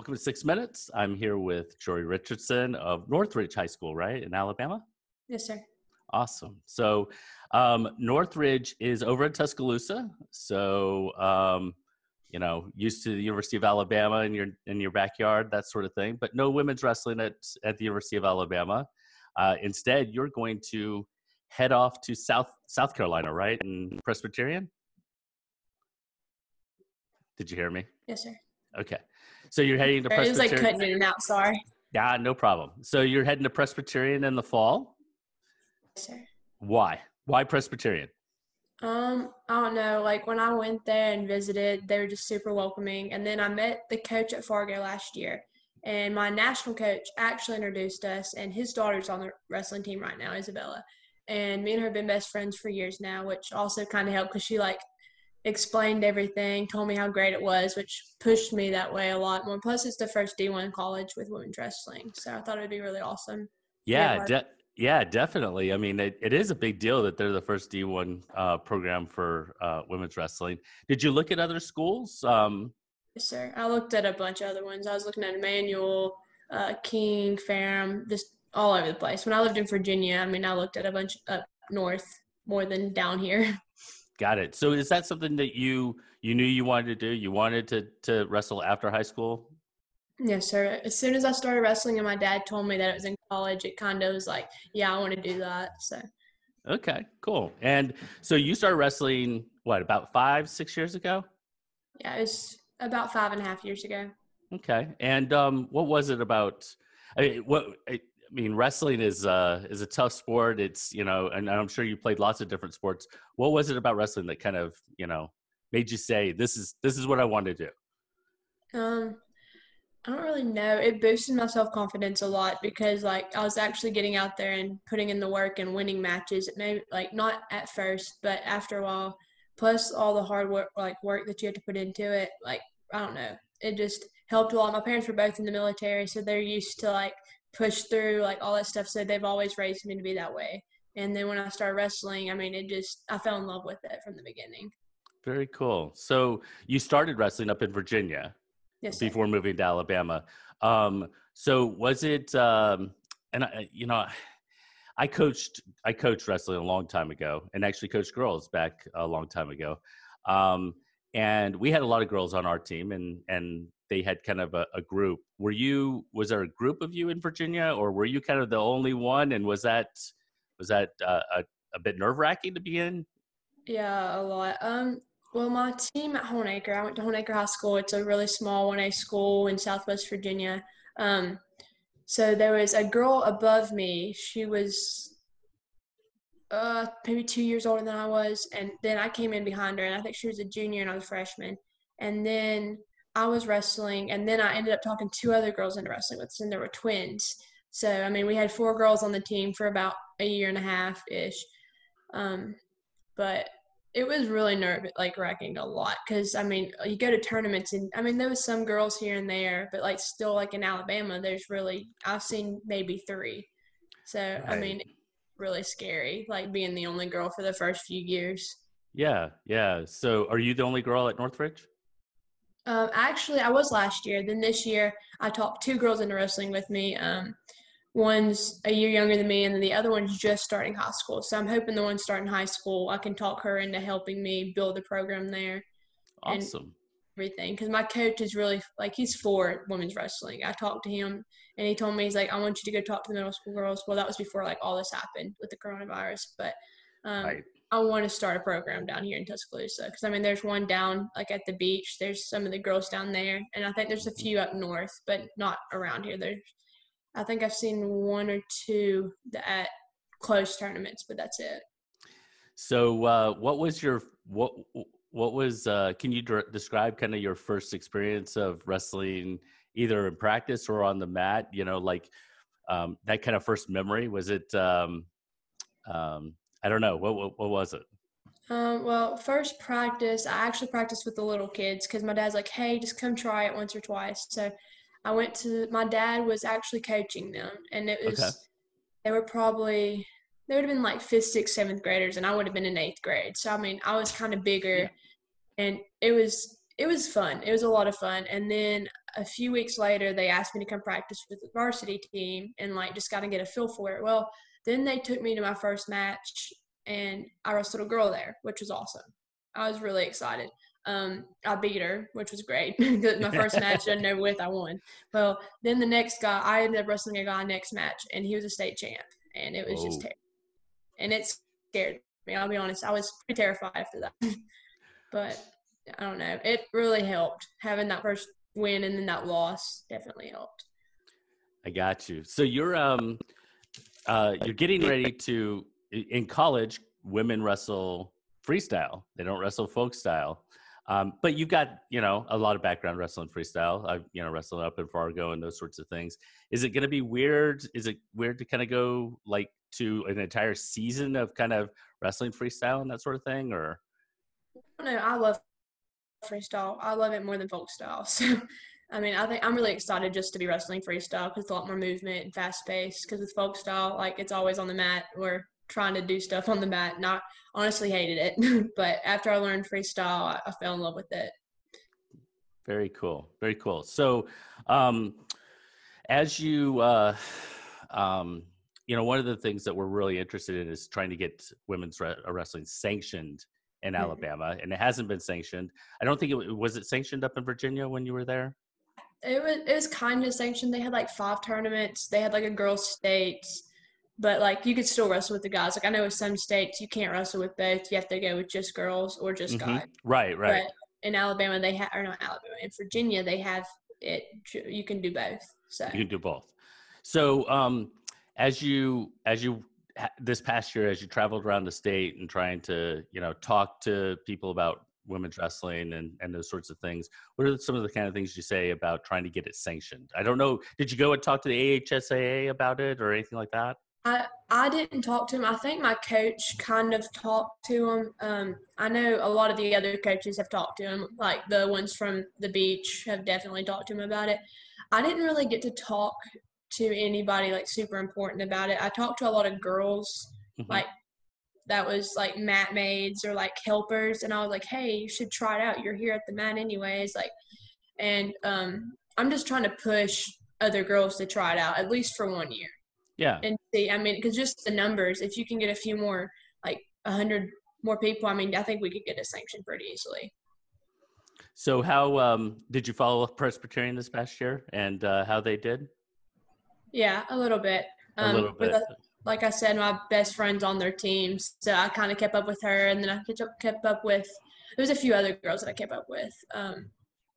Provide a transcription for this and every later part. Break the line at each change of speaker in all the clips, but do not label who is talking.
welcome to 6 Minutes. I'm here with Jorie Richardson of Northridge High School, right, in Alabama?
Yes, sir.
Awesome. So Northridge is over in Tuscaloosa. So, used to the University of Alabama in your backyard, that sort of thing, but no women's wrestling at the University of Alabama. Instead, you're going to head off to South Carolina, right, in Presbyterian? Did you hear me?
Yes, sir.
Okay. So you're heading to
It was like
Presbyterian?
cutting in and out. Sorry.
Yeah, no problem. So you're heading to Presbyterian in the fall?
Yes, sir.
Why? Why Presbyterian?
I don't know. Like when I went there and visited, they were just super welcoming. And then I met the coach at Fargo last year, and my national coach actually introduced us. And his daughter's on the wrestling team right now, Isabella. And me and her have been best friends for years now, which also kind of helped because she explained everything, told me how great it was, which pushed me that way a lot more. Plus, it's the first D1 college with women's wrestling, so I thought it would be really awesome.
Yeah, definitely. I mean, it is a big deal that they're the first D1 program for women's wrestling. Did you look at other schools?
Yes, sir. I looked at a bunch of other ones. I was looking at Emmanuel, King, Ferrum, just all over the place. When I lived in Virginia, I mean, I looked at a bunch up north more than down here.
Got it. So is that something that you knew you wanted to do? You wanted to wrestle after high school?
Yes, sir. As soon as I started wrestling and my dad told me that it was in college, it kind of was like, yeah, I want to do that. So.
Okay, cool. And so you started wrestling, what, about 5-6 years ago?
Yeah, it was about 5.5 years ago.
Okay. And what was it about? I mean, wrestling is a tough sport. It's, and I'm sure you played lots of different sports. What was it about wrestling that kind of, made you say, this is what I want to do?
I don't really know. It boosted my self-confidence a lot because I was actually getting out there and putting in the work and winning matches. It may not at first, but after a while, plus all the hard work that you have to put into it, I don't know. It just helped a lot. My parents were both in the military, so they're used to push through all that stuff. So they've always raised me to be that way. And then when I started wrestling, I mean, I fell in love with it from the beginning.
Very cool. So you started wrestling up in Virginia.
Yes,
before
sir.
moving to Alabama. So was it, and I coached wrestling a long time ago and actually coached girls back a long time ago. And we had a lot of girls on our team and they had kind of a group. Was there a group of you in Virginia or were you kind of the only one? And was that a bit nerve wracking to be in?
Yeah, a lot. Well, my team at Honaker, I went to Honaker High School. It's a really small 1A school in Southwest Virginia. So there was a girl above me. She was maybe 2 years older than I was, and then I came in behind her, and I think she was a junior and I was a freshman. And then I was wrestling, and then I ended up talking 2 other girls into wrestling with us, and there were twins. So, I mean, we had 4 girls on the team for about a year and a half-ish. But it was really nerve-wracking a lot because, I mean, you go to tournaments and, I mean, there was some girls here and there, but, still, in Alabama, I've seen maybe 3. So,
Right.
I mean, it's really scary, being the only girl for the first few years.
Yeah. So are you the only girl at Northridge?
Actually, I was last year. Then this year, I talked 2 girls into wrestling with me. One's a year younger than me, and then the other one's just starting high school. So I'm hoping the one starting high school, I can talk her into helping me build the program there.
Awesome.
And everything. Because my coach is really, he's for women's wrestling. I talked to him, and he told me, he's like, I want you to go talk to the middle school girls. Well, that was before, all this happened with the coronavirus. But
Right.
I want to start a program down here in Tuscaloosa. Because, I mean, there's one down, at the beach. There's some of the girls down there. And I think there's a few up north, but not around here. I think I've seen 1 or 2 at close tournaments, but that's it.
So, can you describe kind of your first experience of wrestling, either in practice or on the mat? That kind of first memory. Was it? I don't know. What was it?
Well, first practice, I actually practiced with the little kids because my dad's like, hey, just come try it once or twice. So my dad was actually coaching them, and it was,
Okay.
they would have been 5th, 6th, 7th graders, and I would have been in 8th grade. So, I mean, I was kind of bigger, and it was fun. It was a lot of fun. And then a few weeks later, they asked me to come practice with the varsity team and like just got to get a feel for it. Well, then they took me to my first match and I wrestled a girl there, which was awesome. I was really excited. I beat her, which was great. My first match, didn't know with, I won. Well, then the next guy, I ended up wrestling a guy next match, and he was a state champ, and it was just terrible. And it scared me. I'll be honest, I was pretty terrified after that. But I don't know. It really helped. Having that first win and then that loss definitely helped.
I got you. So you're getting ready to, in college, women wrestle freestyle. They don't wrestle folk style. But you've got, a lot of background wrestling freestyle. I've, wrestled up in Fargo and those sorts of things. Is it going to be weird? Is it weird to kind of go like to an entire season of kind of wrestling freestyle and that sort of thing? Or
I don't know. I love freestyle. I love it more than folk style. So, I mean, I think I'm really excited just to be wrestling freestyle because it's a lot more movement and fast paced. Because with folk style, like it's always on the mat or trying to do stuff on the mat. And I honestly hated it. But after I learned freestyle, I fell in love with it.
Very cool. Very cool. So, as you, one of the things that we're really interested in is trying to get women's wrestling sanctioned in Alabama, and it hasn't been sanctioned. I don't think was it sanctioned up in Virginia when you were there?
It was kind of sanctioned. They had like 5 tournaments. They had like a girls' states. But, like, you could still wrestle with the guys. Like, I know with some states you can't wrestle with both. You have to go with just girls or just guys.
Right.
But in Alabama, they have – or not Alabama. In Virginia, they have it – you can do both. So
you can do both. So as you this past year, as you traveled around the state and trying to, talk to people about women's wrestling and those sorts of things, what are some of the kind of things you say about trying to get it sanctioned? I don't know. Did you go and talk to the AHSAA about it or anything like that?
I didn't talk to him. I think my coach kind of talked to him. I know a lot of the other coaches have talked to him, like the ones from the beach have definitely talked to him about it. I didn't really get to talk to anybody like super important about it. I talked to a lot of girls, like that was like mat maids or like helpers, and I was like, hey, you should try it out. You're here at the mat anyways. Like, and I'm just trying to push other girls to try it out at least for 1 year.
Yeah.
And see, I mean, because just the numbers, if you can get a few more, like 100 more people, I mean, I think we could get it sanctioned pretty easily.
So how did you follow Presbyterian this past year and how they did?
Yeah, a little bit.
A little bit.
Like I said, my best friend's on their teams, so I kind of kept up with her, and then I kept up with – there was a few other girls that I kept up with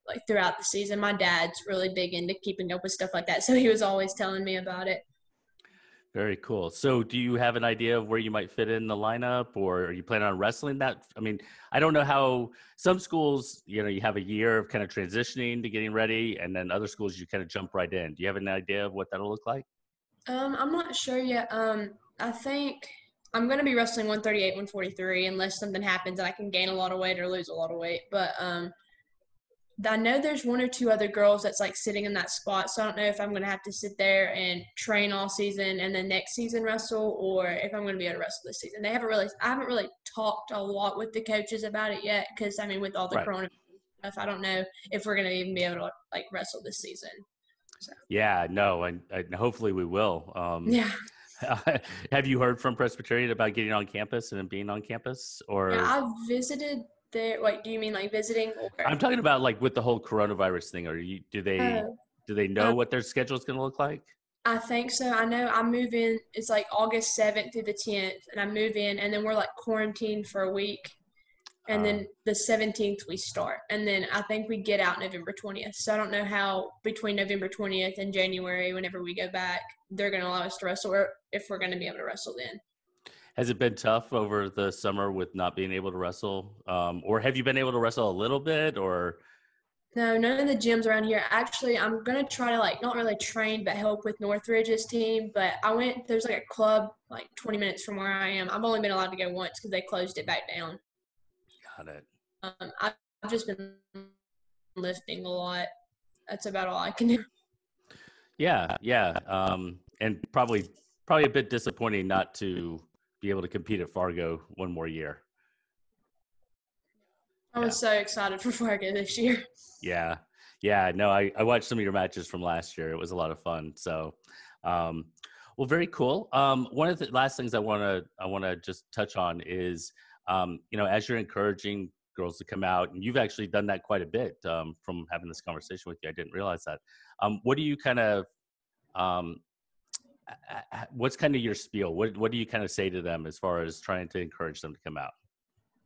like throughout the season. My dad's really big into keeping up with stuff like that, so he was always telling me about it.
Very cool. So do you have an idea of where you might fit in the lineup, or are you planning on wrestling that? I mean, I don't know how some schools, you have a year of kind of transitioning to getting ready, and then other schools you kind of jump right in. Do you have an idea of what that'll look like?
I'm not sure yet. I think I'm going to be wrestling 138, 143 unless something happens and I can gain a lot of weight or lose a lot of weight. But I know there's 1 or 2 other girls that's like sitting in that spot. So I don't know if I'm going to have to sit there and train all season and then next season wrestle, or if I'm going to be able to wrestle this season. I haven't really talked a lot with the coaches about it yet. Cause I mean, with all the corona stuff, I don't know if we're going to even be able to like wrestle this season. So.
Yeah, no. And hopefully we will.
Yeah.
Have you heard from Presbyterian about getting on campus and being on campus, or?
Yeah, I've visited there. Wait, do you mean like visiting? Or?
I'm talking about like with the whole coronavirus thing. Do they know what their schedule is going to look like?
I think so. I know I move in. It's like August 7th through the 10th, and I move in, and then we're like quarantined for a week, and then the 17th we start, and then I think we get out November 20th. So I don't know how between November 20th and January, whenever we go back, they're going to allow us to wrestle, or if we're going to be able to wrestle then.
Has it been tough over the summer with not being able to wrestle? Or have you been able to wrestle a little bit, or?
No, none of the gyms around here. Actually, I'm going to try to like not really train, but help with Northridge's team. But there's like a club like 20 minutes from where I am. I've only been allowed to go once because they closed it back down.
Got it.
I've just been lifting a lot. That's about all I can do.
Yeah. And probably a bit disappointing not to be able to compete at Fargo one more year.
I was so excited for Fargo this year.
Yeah. Yeah, no, I watched some of your matches from last year. It was a lot of fun. So, um, well, very cool. One of the last things I wanna just touch on is, as you're encouraging girls to come out, and you've actually done that quite a bit, from having this conversation with you. I didn't realize that. What do you kind of, um, what's kind of your spiel? What do you kind of say to them as far as trying to encourage them to come out?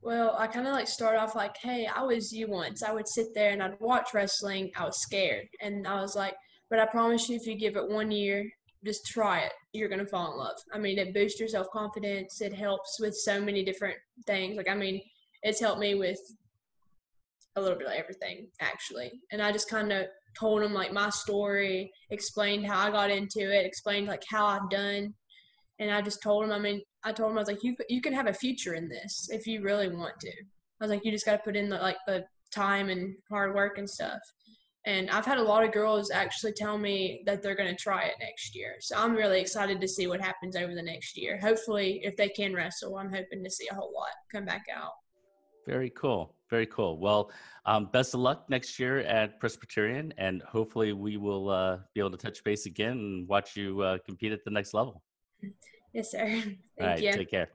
Well, I kind of like start off like, hey, I was you once. I would sit there and I'd watch wrestling. I was scared. And I was like, but I promise you, if you give it 1 year, just try it. You're going to fall in love. I mean, it boosts your self confidence. It helps with so many different things. Like, I mean, it's helped me with a little bit of everything, actually. And I just kind of told them like my story, explained how I got into it, explained like how I've done. And I just told him, I told him, I was like, you can have a future in this if you really want to. I was like, you just got to put in the time and hard work and stuff. And I've had a lot of girls actually tell me that they're going to try it next year. So I'm really excited to see what happens over the next year. Hopefully, if they can wrestle, I'm hoping to see a whole lot come back out.
Very cool. Very cool. Well, best of luck next year at Presbyterian, and hopefully we will be able to touch base again and watch you compete at the next level.
Yes, sir.
All
Thank
right.
you.
Take care.